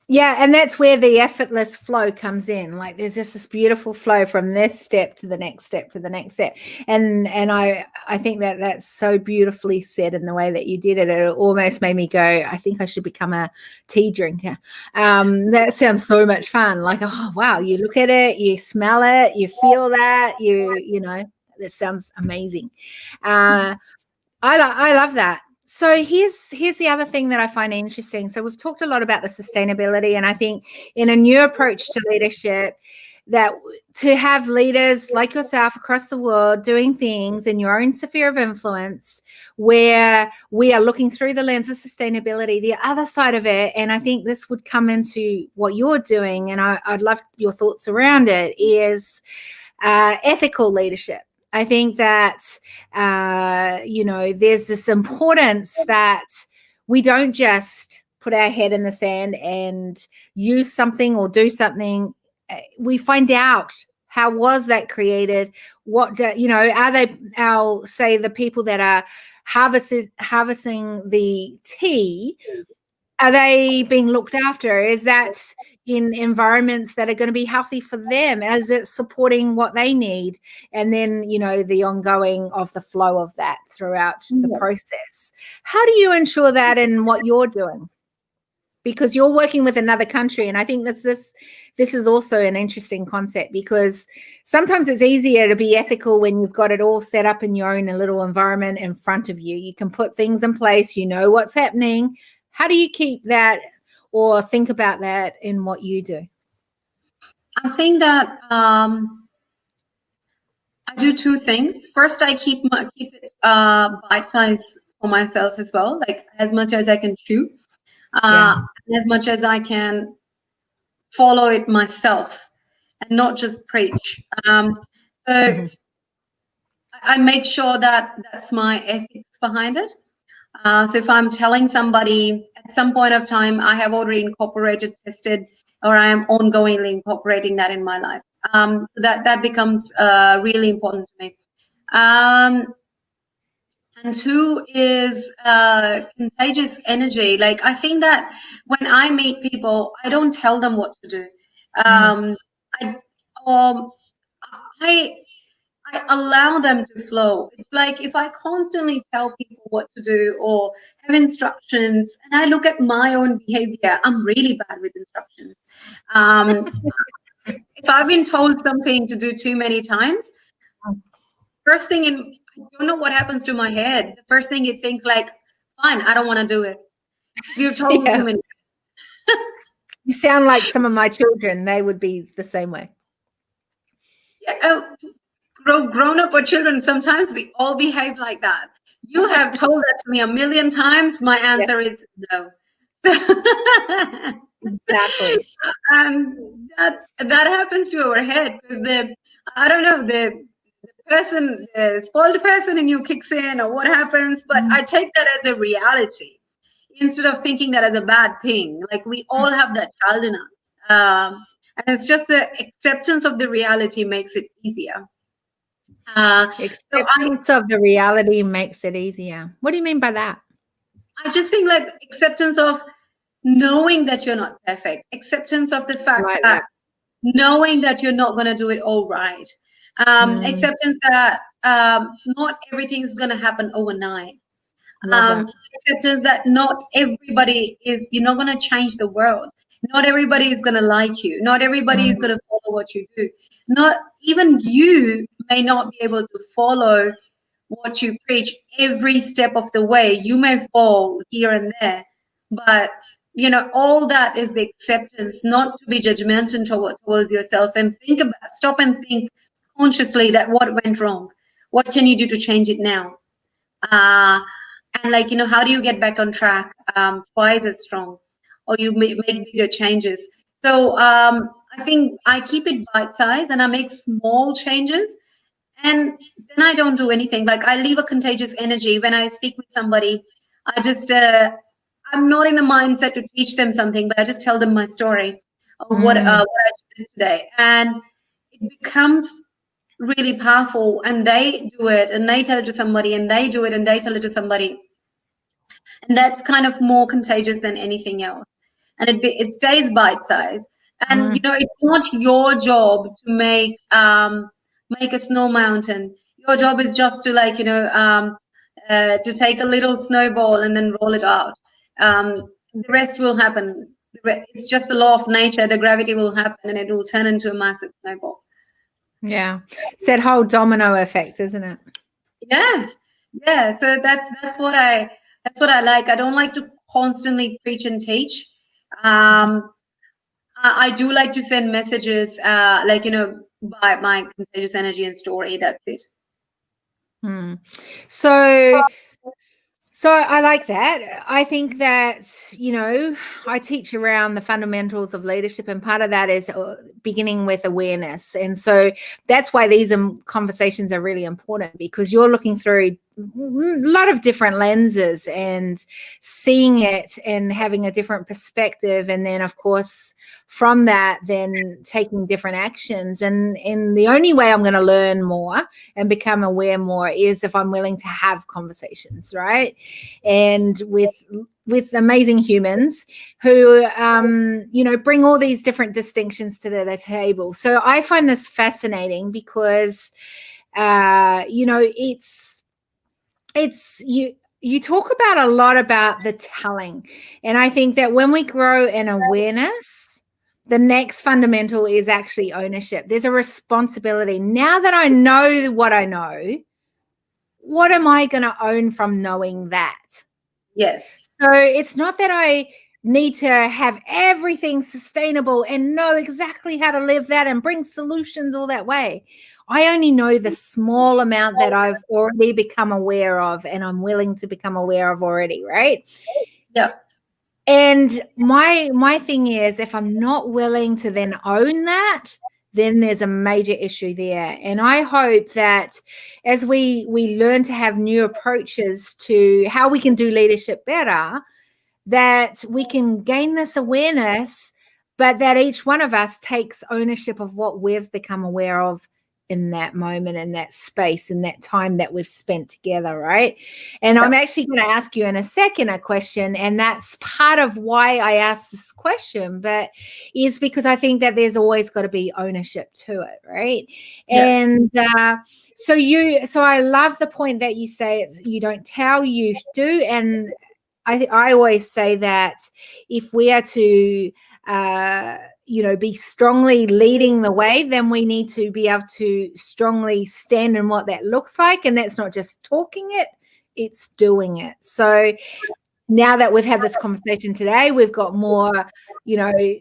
A: Yeah, and that's where the effortless flow comes in. Like there's just this beautiful flow from this step to the next step to the next step. And I think that that's so beautifully said in the way that you did it. It almost made me go, I think I should become a tea drinker. That sounds so much fun. Like, oh wow, you look at it, you smell it, you feel that, you know, that sounds amazing. I love that. So here's the other thing that I find interesting. So we've talked a lot about the sustainability, and I think in a new approach to leadership, that to have leaders like yourself across the world doing things in your own sphere of influence where we are looking through the lens of sustainability, the other side of it, and I think this would come into what you're doing, and I'd love your thoughts around it, is ethical leadership. I think that, you know, there's this importance that we don't just put our head in the sand and use something or do something. We find out how was that created? What, you know, are they, say the people that are harvesting the tea, are they being looked after? Is that in environments that are going to be healthy for them? Is it supporting what they need? And then, you know, the ongoing of the flow of that throughout the process. How do you ensure that in what you're doing? Because you're working with another country. And I think this is also an interesting concept, because sometimes it's easier to be ethical when you've got it all set up in your own little environment in front of you. You can put things in place, you know what's happening. How do you keep that or think about that in what you do?
B: I think that I do two things. First, I keep it bite-sized for myself as well, like as much as I can chew, as much as I can follow it myself and not just preach. So I make sure that that's my ethics behind it. So if I'm telling somebody at some point of time, I have already incorporated, tested, or I am ongoingly incorporating that in my life. So that becomes really important to me. And two is contagious energy. Like, I think that when I meet people, I don't tell them what to do. I allow them to flow. It's like if I constantly tell people what to do or have instructions, and I look at my own behavior, I'm really bad with instructions. If I've been told something to do too many times, first thing I don't know what happens to my head. The first thing it thinks like, fine, I don't want to do it. You told me too many.
A: You sound like some of my children. They would be the same way.
B: Yeah. Grown up or children, sometimes we all behave like that. You have told that to me a million times. My answer is no.
A: Exactly.
B: That happens to our head because the spoiled person in you kicks in, or what happens. But I take that as a reality instead of thinking that as a bad thing. Like, we all have that child in us. And it's just the acceptance of the reality makes it easier.
A: Acceptance of the reality makes it easier. What do you mean by that?
B: I just think like acceptance of knowing that you're not perfect, acceptance of the fact
A: Like
B: that knowing that you're not going to do it all right, acceptance that not everything is going to happen overnight, acceptance that not everybody is, you're not going to change the world. Not everybody is going to like you. Not everybody is going to follow what you do. Not even you may not be able to follow what you preach every step of the way. You may fall here and there, but all that is the acceptance, not to be judgmental towards yourself, and stop and think consciously that what went wrong, what can you do to change it now, and how do you get back on track twice as strong, or you make bigger changes. So I think I keep it bite size and I make small changes, and then I don't do anything. Like, I leave a contagious energy when I speak with somebody. I just I'm not in a mindset to teach them something, but I just tell them my story of what I did today, and it becomes really powerful. And they do it, and they tell it to somebody, and they do it, and they tell it to somebody, and that's kind of more contagious than anything else. And it stays bite size. And it's not your job to make a snow mountain. Your job is just to to take a little snowball and then roll it out. The rest will happen. It's just the law of nature. The gravity will happen, and it will turn into a massive snowball.
A: Yeah, it's that whole domino effect, isn't it?
B: Yeah. So that's what I like. I don't like to constantly preach and teach. I do like to send messages, by my contagious energy and story. That's it.
A: So I like that. I think that, I teach around the fundamentals of leadership, and part of that is beginning with awareness. And so that's why these conversations are really important, because you're looking through a lot of different lenses and seeing it and having a different perspective. And then, of course, from that, then taking different actions. And the only way I'm going to learn more and become aware more is if I'm willing to have conversations, right? And with amazing humans who, bring all these different distinctions to the table. So I find this fascinating because, it's you talk about a lot about the telling. And I think that when we grow in awareness, the next fundamental is actually ownership. There's a responsibility. Now that I know what I know, what am I going to own from knowing that?
B: Yes.
A: So it's not that I need to have everything sustainable and know exactly how to live that and bring solutions all that way. I only know the small amount that I've already become aware of, and I'm willing to become aware of already, right?
B: Yeah.
A: And my thing is, if I'm not willing to then own that, then there's a major issue there. And I hope that as we learn to have new approaches to how we can do leadership better, that we can gain this awareness, but that each one of us takes ownership of what we've become aware of in that moment, in that space, in that time that we've spent together, right? And I'm actually going to ask you in a second a question, and that's part of why I asked this question, but is because I think that there's always got to be ownership to it, right? Yeah. And so I love the point that you say it's you don't tell, you do. And I always say that if we are to be strongly leading the way, then we need to be able to strongly stand in what that looks like. And that's not just talking it, it's doing it. So now that we've had this conversation today, we've got more,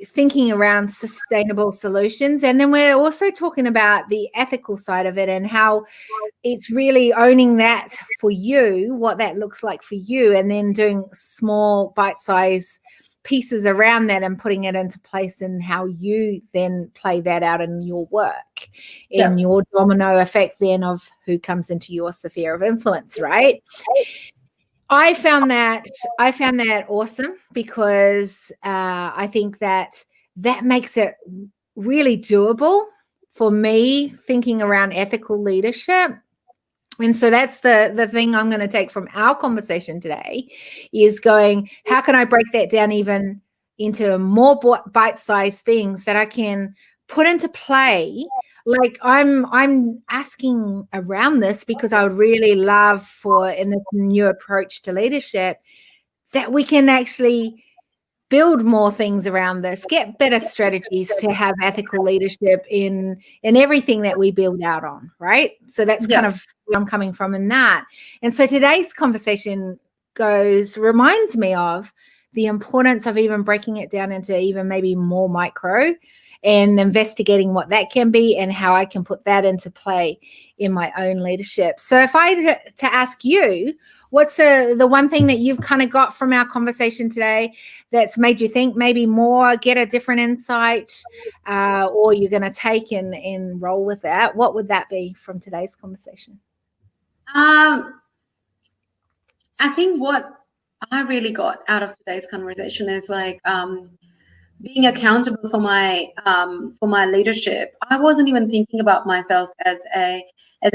A: thinking around sustainable solutions. And then we're also talking about the ethical side of it and how it's really owning that for you, what that looks like for you, and then doing small bite-sized pieces around that and putting it into place, and how you then play that out in your work, in your domino effect then of who comes into your sphere of influence, right? I found that awesome, because I think that that makes it really doable for me thinking around ethical leadership. And so that's the thing I'm going to take from our conversation today is going, how can I break that down even into more bite-sized things that I can put into play? Like I'm asking around this because I would really love for, in this new approach to leadership, that we can actually build more things around this, get better strategies to have ethical leadership in everything that we build out on, right? So that's kind of where I'm coming from in that. And so today's conversation reminds me of the importance of even breaking it down into even maybe more micro and investigating what that can be and how I can put that into play in my own leadership. So if I to ask you, what's the one thing that you've kind of got from our conversation today that's made you think maybe more, get a different insight, or you're going to take and roll with that? What would that be from today's conversation?
B: I think what I really got out of today's conversation is like being accountable for my leadership. I wasn't even thinking about myself as an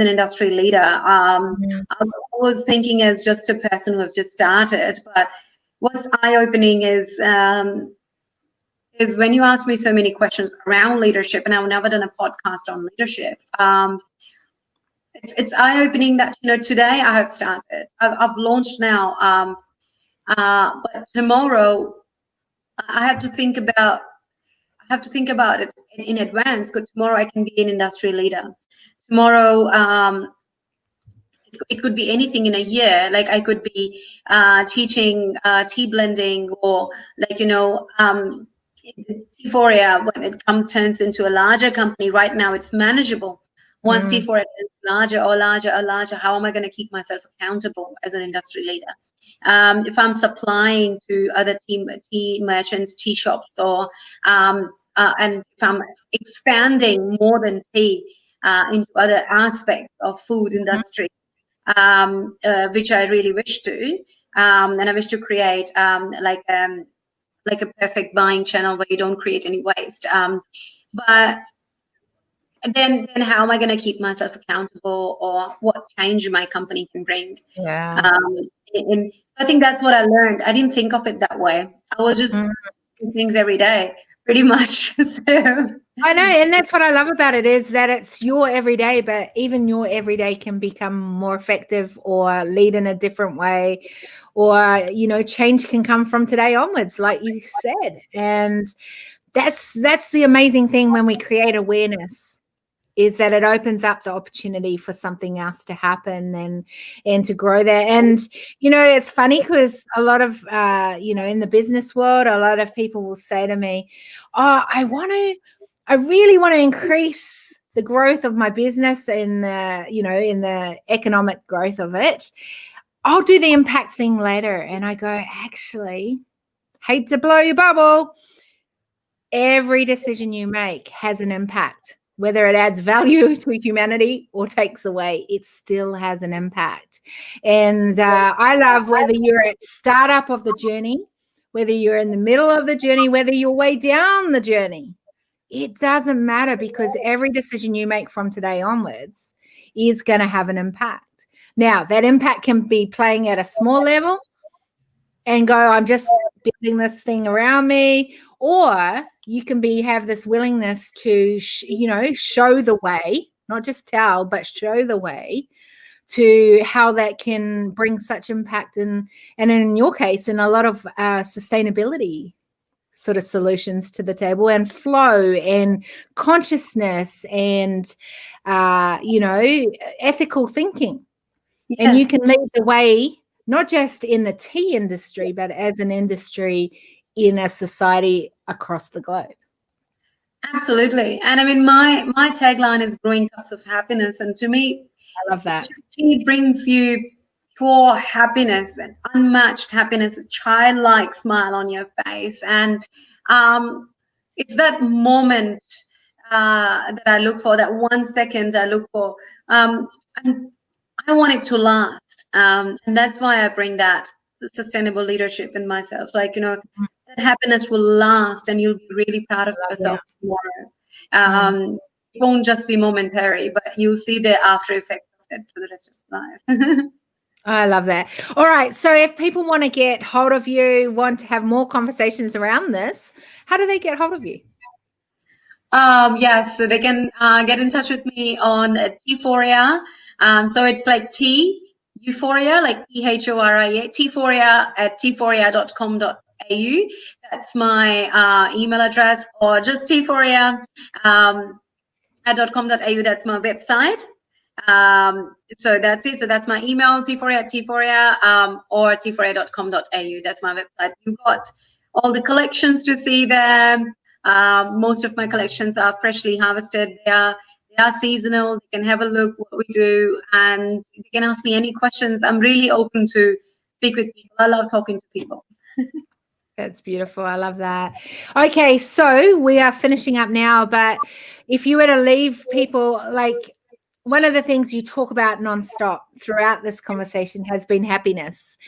B: industry leader. I was thinking as just a person who have just started. But what's eye-opening is when you ask me so many questions around leadership, and I've never done a podcast on leadership. It's eye-opening that today I have started. I've launched now, but tomorrow I have to think about it in advance, because tomorrow I can be an industry leader. Tomorrow, it could be anything in a year. Like I could be teaching tea blending, or like T4A, when it turns into a larger company. Right now, it's manageable. Once T4A is larger, how am I going to keep myself accountable as an industry leader? If I'm supplying to other tea merchants, tea shops, or and if I'm expanding more than tea into other aspects of food industry, which I really wish to, and I wish to create like a perfect buying channel where you don't create any waste. But then how am I going to keep myself accountable, or what change my company can bring?
A: Yeah.
B: And I think that's what I learned. I didn't think of it that way. I was just doing things every day, pretty much. So
A: I know, and that's what I love about it, is that it's your everyday, but even your everyday can become more effective or lead in a different way, or change can come from today onwards, like you said. And that's the amazing thing when we create awareness, is that it opens up the opportunity for something else to happen and to grow there. And it's funny because a lot of in the business world, a lot of people will say to me, oh, I really want to increase the growth of my business and in the economic growth of it. I'll do the impact thing later. And I go, actually, hate to blow your bubble, every decision you make has an impact. Whether it adds value to humanity or takes away, it still has an impact. And I love whether you're at startup of the journey, whether you're in the middle of the journey, whether you're way down the journey. It doesn't matter, because every decision you make from today onwards is going to have an impact. Now, that impact can be playing at a small level and go, I'm just building this thing around me, or you can have this willingness to, show the way, not just tell, but show the way to how that can bring such impact. And in your case, in a lot of sustainability sort of solutions to the table, and flow and consciousness and, ethical thinking. Yeah. And you can lead the way, not just in the tea industry, but as an industry in a society across the globe.
B: Absolutely. And I mean, my tagline is growing cups of happiness. And to me,
A: I love that.
B: Tea brings you pure happiness and unmatched happiness, a childlike smile on your face. And it's that moment that I look for, that 1 second I look for. And I want it to last. And that's why I bring that sustainable leadership in myself. Like, happiness will last, and you'll be really proud of yourself tomorrow. It won't just be momentary, but you'll see the after effects of it for the rest of your life.
A: I love that. All right. So if people want to get hold of you, want to have more conversations around this, how do they get hold of you?
B: Yes, so they can get in touch with me on T4ia. So it's like Euphoria, like Euphoria, T4ia at t4ia.com.au. That's my email address, or just T4ia at .com.au. That's my website. So that's it. So that's my email, T4ia at T4ia, or t4ia.com.au. That's my website. You've got all the collections to see there. Most of my collections are freshly harvested. They are seasonal. You can have a look what we do, and you can ask me any questions. I'm really open to speak with people. I love talking to people.
A: That's beautiful. I love that. Okay, so we are finishing up now, but if you were to leave people, like, one of the things you talk about nonstop throughout this conversation has been happiness.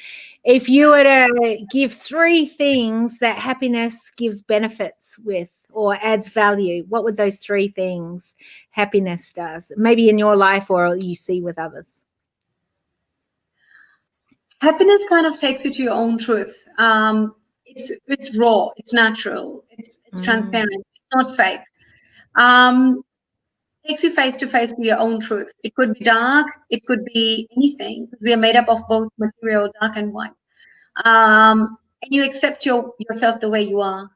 A: If you were to give 3 things that happiness gives benefits with or adds value, what would those 3 things happiness does? Maybe in your life or you see with others.
B: Happiness kind of takes you to your own truth. It's raw, it's natural, it's transparent, it's not fake. Takes you face to face with your own truth. It could be dark, it could be anything, because we are made up of both material, dark and white. And you accept yourself the way you are,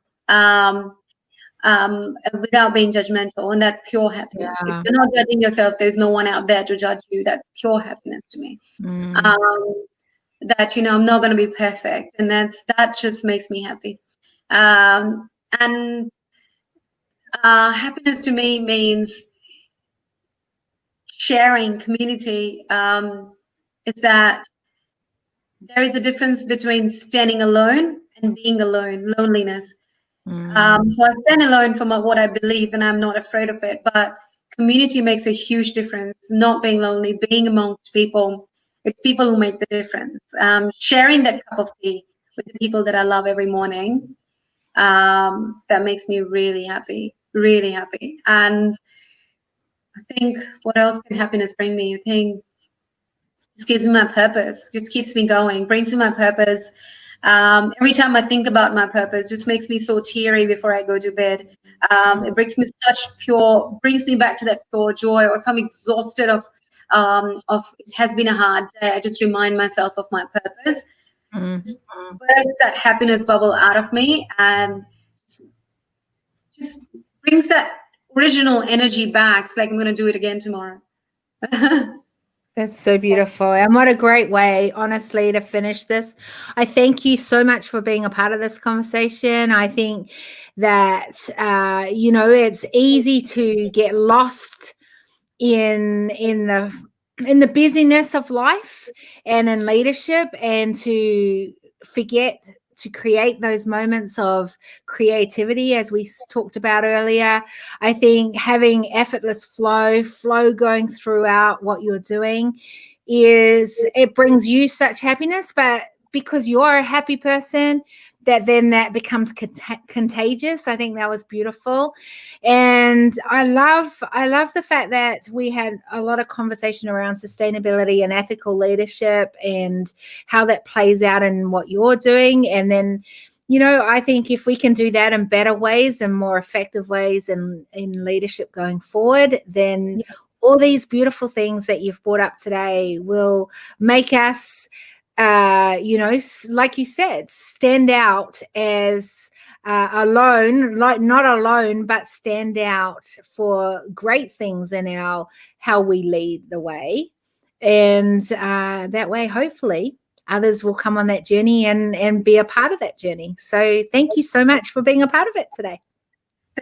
B: without being judgmental, and that's pure happiness.
A: Yeah.
B: If you're not judging yourself, there's no one out there to judge you. That's pure happiness to me. That I'm not going to be perfect, and that just makes me happy. And happiness to me means sharing, community. It's that there is a difference between standing alone and being alone, loneliness. So I stand alone for what I believe, and I'm not afraid of it. But community makes a huge difference. Not being lonely, being amongst people. It's people who make the difference. Sharing that cup of tea with the people that I love every morning, that makes me really happy, really happy. And I think, what else can happiness bring me? I think just gives me my purpose, just keeps me going, brings me my purpose. Every time I think about my purpose, just makes me so teary before I go to bed. It brings me brings me back to that pure joy. Or if I'm exhausted of it has been a hard day, I just remind myself of my purpose. Burst that happiness bubble out of me, and just brings that original energy back. It's like I'm going to do it again tomorrow.
A: That's so beautiful. And what a great way, honestly, to finish this. I thank you so much for being a part of this conversation. I think that, it's easy to get lost in the busyness of life and in leadership, and to forget to create those moments of creativity, as we talked about earlier. I think having effortless flow going throughout what you're doing it brings you such happiness, but because you're a happy person, that becomes contagious. I think that was beautiful. And I love the fact that we had a lot of conversation around sustainability and ethical leadership and how that plays out in what you're doing. And then, I think if we can do that in better ways and more effective ways in leadership going forward, then all these beautiful things that you've brought up today will make us, like you said, stand out as alone, like not alone, but stand out for great things in how we lead the way. And that way, hopefully, others will come on that journey and be a part of that journey. So thank you so much for being a part of it today.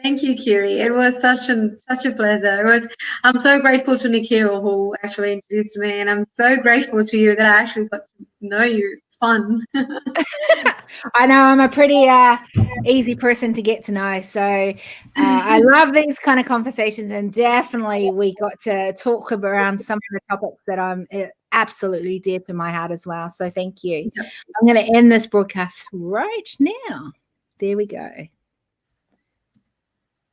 B: Thank you, Kiri. It was such a pleasure. I'm so grateful to Nikhil, who actually introduced me, and I'm so grateful to you that I actually got to know you. It's fun.
A: I know I'm a pretty easy person to get to know, so I love these kind of conversations, and definitely we got to talk around some of the topics that I'm absolutely dear to my heart as well. So thank you. I'm going to end this broadcast right now. There we go.